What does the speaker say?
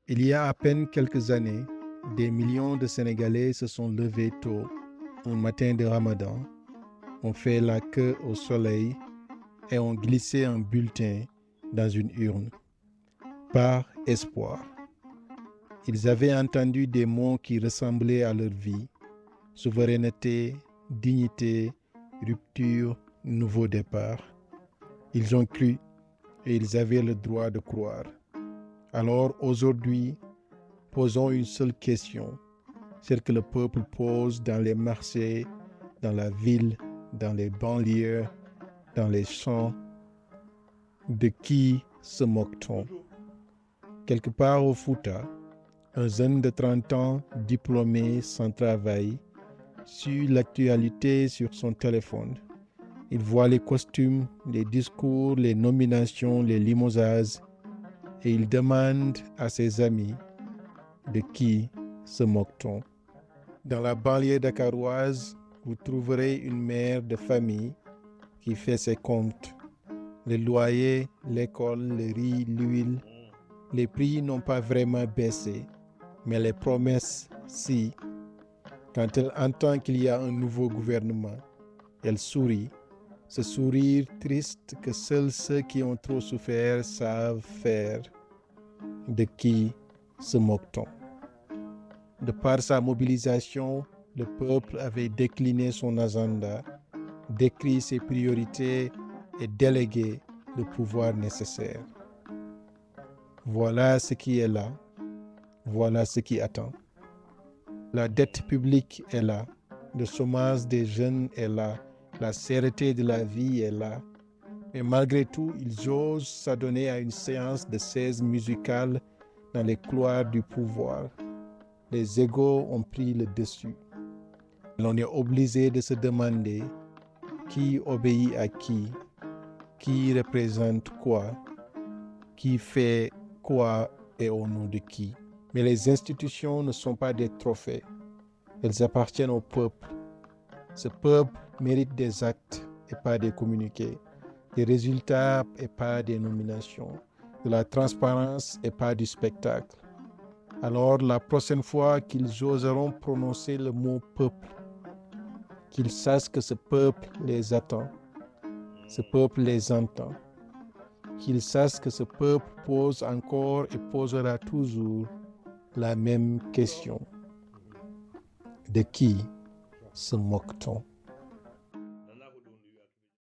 Il y a à peine quelques années, des millions de Sénégalais se sont levés tôt, un matin de Ramadan, ont fait la queue au soleil et ont glissé un bulletin dans une urne, par espoir. Ils avaient entendu des mots qui ressemblaient à leur vie: souveraineté, dignité, rupture, nouveau départ. Ils ont cru et ils avaient le droit de croire. Alors aujourd'hui, posons une seule question, celle que le peuple pose dans les marchés, dans la ville, dans les banlieues, dans les champs. De qui se moque-t-on? Quelque part au Fouta, un jeune de 30 ans, diplômé, sans travail, suit l'actualité sur son téléphone. Il voit les costumes, les discours, les nominations, les limosages, et il demande à ses amis: de qui se moque-t-on? Dans la banlieue dakaroise, vous trouverez une mère de famille qui fait ses comptes. Le loyer, l'école, le riz, l'huile, les prix n'ont pas vraiment baissé, mais les promesses, si. Quand elle entend qu'il y a un nouveau gouvernement, elle sourit, ce sourire triste que seuls ceux qui ont trop souffert savent faire. De qui se moque-t-on? De par sa mobilisation, le peuple avait décliné son agenda, décrit ses priorités et délégué le pouvoir nécessaire. Voilà ce qui est là, voilà ce qui attend. La dette publique est là, le chômage des jeunes est là, la cherté de la vie est là. Mais malgré tout, ils osent s'adonner à une séance de chaises musicales dans les couloirs du pouvoir. Les égos ont pris le dessus. L'on est obligé de se demander qui obéit à qui représente quoi, qui fait quoi et au nom de qui. Mais les institutions ne sont pas des trophées. Elles appartiennent au peuple. Ce peuple mérite des actes et pas des communiqués, des résultats et pas des nominations, de la transparence et pas du spectacle. Alors la prochaine fois qu'ils oseront prononcer le mot peuple, qu'ils sachent que ce peuple les attend, ce peuple les entend, qu'ils sachent que ce peuple pose encore et posera toujours la même question: de qui se moque-t-on?